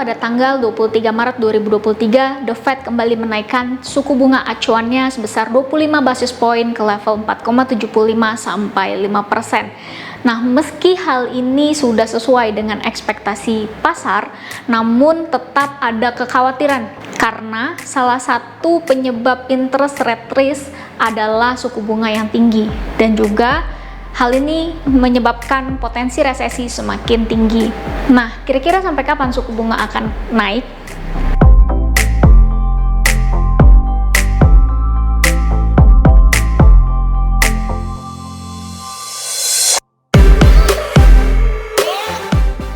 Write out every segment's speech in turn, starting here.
pada tanggal 23 Maret 2023, The Fed kembali menaikkan suku bunga acuannya sebesar 25 basis poin ke level 4,75 sampai 5%. Nah, meski hal ini sudah sesuai dengan ekspektasi pasar, namun tetap ada kekhawatiran karena salah satu penyebab interest rate risk adalah suku bunga yang tinggi, dan juga hal ini menyebabkan potensi resesi semakin tinggi. Nah, kira-kira sampai kapan suku bunga akan naik?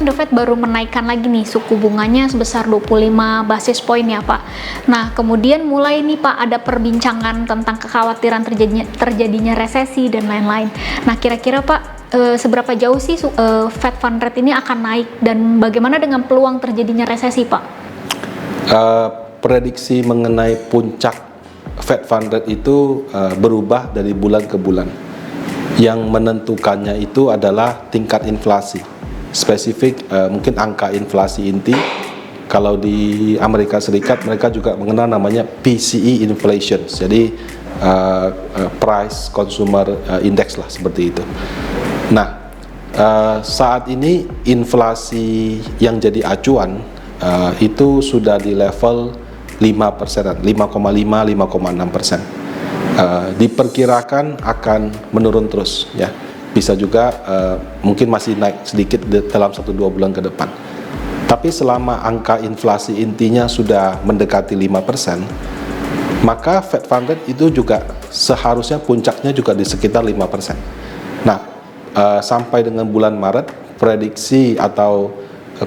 The Fed baru menaikkan lagi nih suku bunganya sebesar 25 basis poin ya Pak. Nah, kemudian mulai nih Pak ada perbincangan tentang kekhawatiran terjadinya resesi dan lain-lain. Nah, kira-kira Pak seberapa jauh sih Fed Fund Rate ini akan naik, dan bagaimana dengan peluang terjadinya resesi Pak? Prediksi mengenai puncak Fed Fund Rate itu berubah dari bulan ke bulan. Yang menentukannya itu adalah tingkat inflasi. Spesifik mungkin angka inflasi inti. Kalau di Amerika Serikat mereka juga mengenal namanya PCE inflation, jadi price consumer index lah, seperti itu. Nah, saat ini inflasi yang jadi acuan itu sudah di level 5%, 5,5-5,6%. Diperkirakan akan menurun terus ya. Bisa juga mungkin masih naik sedikit dalam 1-2 bulan ke depan. Tapi selama angka inflasi intinya sudah mendekati 5%, maka Fed Fund Rate itu juga seharusnya puncaknya juga di sekitar 5%. Nah, sampai dengan bulan Maret, prediksi atau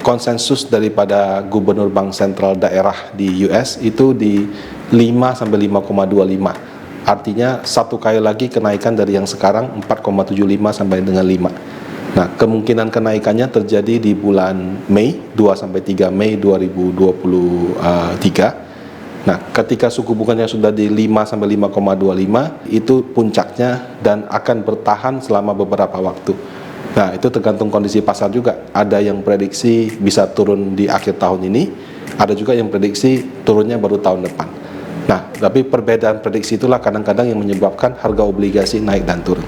konsensus daripada gubernur bank sentral daerah di US itu di 5-5,25. Artinya satu kali lagi kenaikan dari yang sekarang 4,75 sampai dengan 5. Nah, kemungkinan kenaikannya terjadi di bulan Mei, 2-3 Mei 2023. Nah, ketika suku bunganya sudah di 5 sampai 5,25, itu puncaknya dan akan bertahan selama beberapa waktu. Nah, itu tergantung kondisi pasar juga. Ada yang prediksi bisa turun di akhir tahun ini, ada juga yang prediksi turunnya baru tahun depan. Nah, tapi perbedaan prediksi itulah kadang-kadang yang menyebabkan harga obligasi naik dan turun.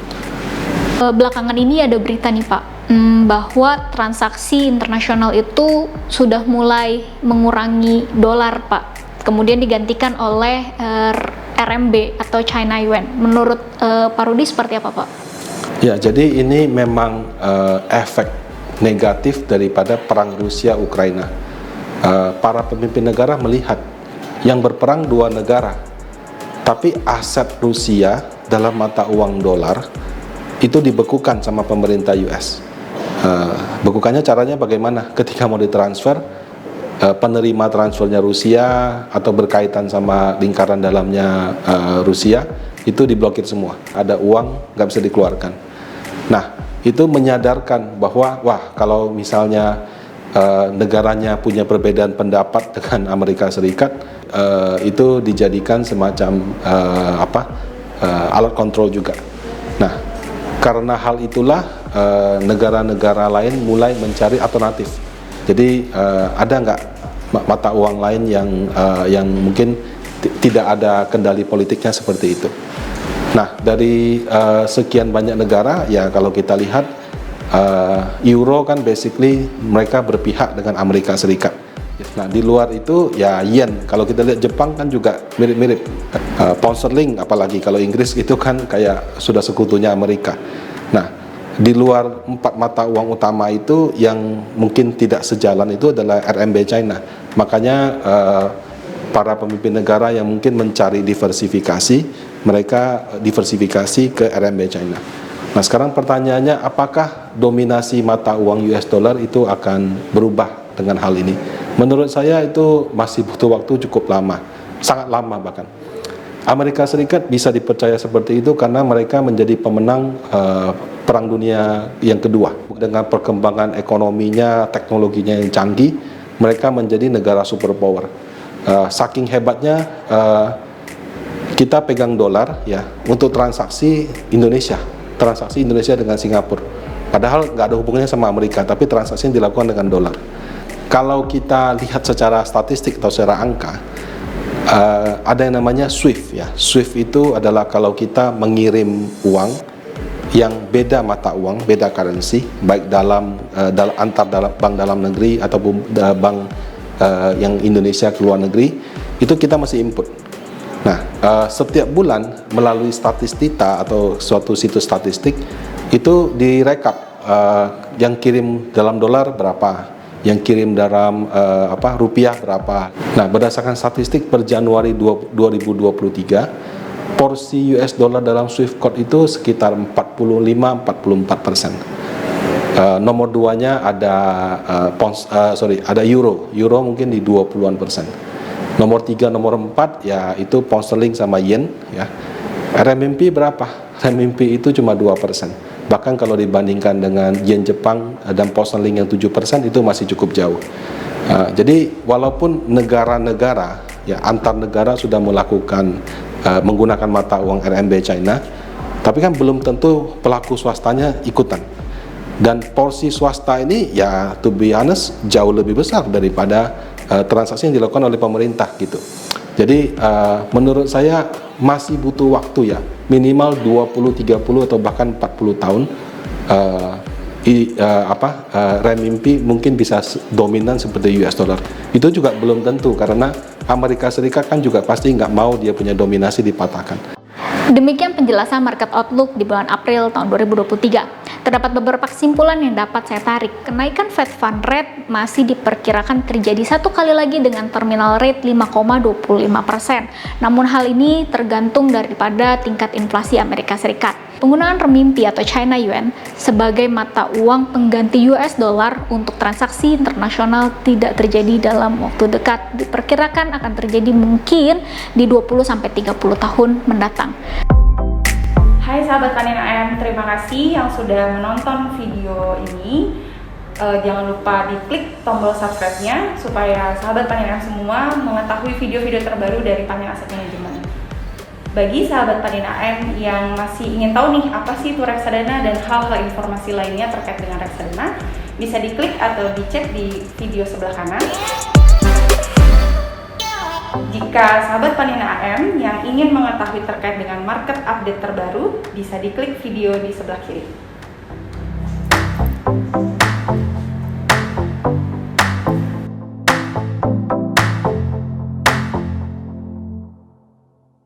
Belakangan ini ada berita nih Pak, bahwa transaksi internasional itu sudah mulai mengurangi dolar Pak, kemudian digantikan oleh RMB atau China Yuan. Menurut Pak Rudi seperti apa Pak? Ya, jadi ini memang efek negatif daripada perang Rusia-Ukraina. Para pemimpin negara melihat yang berperang dua negara, tapi aset Rusia dalam mata uang dolar itu dibekukan sama pemerintah US. Bekukannya caranya bagaimana? Ketika mau ditransfer, penerima transfernya Rusia atau berkaitan sama lingkaran dalamnya Rusia itu diblokir semua. Ada uang nggak bisa dikeluarkan. Nah, itu menyadarkan bahwa kalau misalnya negaranya punya perbedaan pendapat dengan Amerika Serikat, itu dijadikan semacam alat kontrol juga. Nah, karena hal itulah negara-negara lain mulai mencari alternatif. Jadi ada nggak mata uang lain yang mungkin tidak ada kendali politiknya seperti itu. Nah, dari sekian banyak negara ya, kalau kita lihat euro kan basically mereka berpihak dengan Amerika Serikat. Nah, di luar itu ya yen. Kalau kita lihat Jepang kan juga mirip-mirip. Pound sterling apalagi, kalau Inggris itu kan kayak sudah sekutunya Amerika. Nah, di luar 4 mata uang utama itu yang mungkin tidak sejalan itu adalah RMB China. Makanya para pemimpin negara yang mungkin mencari diversifikasi, mereka diversifikasi ke RMB China. Nah, sekarang pertanyaannya, apakah dominasi mata uang US dollar itu akan berubah dengan hal ini? Menurut saya itu masih butuh waktu cukup lama, sangat lama bahkan. Amerika Serikat bisa dipercaya seperti itu karena mereka menjadi pemenang Perang Dunia yang kedua. Dengan perkembangan ekonominya, teknologinya yang canggih, mereka menjadi negara superpower. Saking hebatnya, kita pegang dolar ya untuk transaksi Indonesia dengan Singapura. Padahal nggak ada hubungannya sama Amerika, tapi transaksi yang dilakukan dengan dolar. kalau kita lihat secara statistik atau secara angka, ada yang namanya SWIFT ya. SWIFT itu adalah kalau kita mengirim uang yang beda mata uang, beda currency, baik antar bank dalam negeri ataupun bank yang Indonesia ke luar negeri, itu kita masih input. Nah, setiap bulan melalui Statistita atau suatu situs statistik itu direkap yang kirim dalam dolar berapa, yang kirim dalam rupiah berapa. Nah, berdasarkan statistik per Januari 2023, porsi US dollar dalam Swift code itu sekitar 45-44%. Nomor duanya ada ada euro mungkin di 20-an%. Nomor 3, nomor 4 ya itu pound sterling sama yen ya. RMB berapa? RMB itu cuma 2%. Bahkan kalau dibandingkan dengan yen Jepang dan pound sterling yang 7% itu masih cukup jauh. Jadi walaupun negara-negara ya antar negara sudah melakukan menggunakan mata uang RMB China, tapi kan belum tentu pelaku swastanya ikutan. Dan porsi swasta ini ya to be honest jauh lebih besar daripada transaksi yang dilakukan oleh pemerintah gitu. Jadi menurut saya masih butuh waktu ya, minimal 20, 30 atau bahkan 40 tahun renminbi mungkin bisa dominan seperti US dollar. Itu juga belum tentu karena Amerika Serikat kan juga pasti nggak mau dia punya dominasi dipatahkan. Demikian penjelasan market outlook di bulan April tahun 2023. Terdapat beberapa kesimpulan yang dapat saya tarik. Kenaikan Fed Fund Rate masih diperkirakan terjadi satu kali lagi dengan terminal rate 5,25%. Namun hal ini tergantung daripada tingkat inflasi Amerika Serikat. Penggunaan renminbi atau China Yuan sebagai mata uang pengganti US dollar untuk transaksi internasional tidak terjadi dalam waktu dekat. Diperkirakan akan terjadi mungkin di 20-30 tahun mendatang. Hai sahabat Panin AM, terima kasih yang sudah menonton video ini. Jangan lupa diklik tombol subscribe-nya supaya sahabat Panin AM semua mengetahui video-video terbaru dari Panin Asset Management. Bagi sahabat Panin AM yang masih ingin tahu nih apa sih itu reksadana dan hal-hal informasi lainnya terkait dengan reksadana, bisa diklik atau dicek di video sebelah kanan. Jika sahabat Panin AM yang ingin mengetahui terkait dengan market update terbaru, bisa diklik video di sebelah kiri.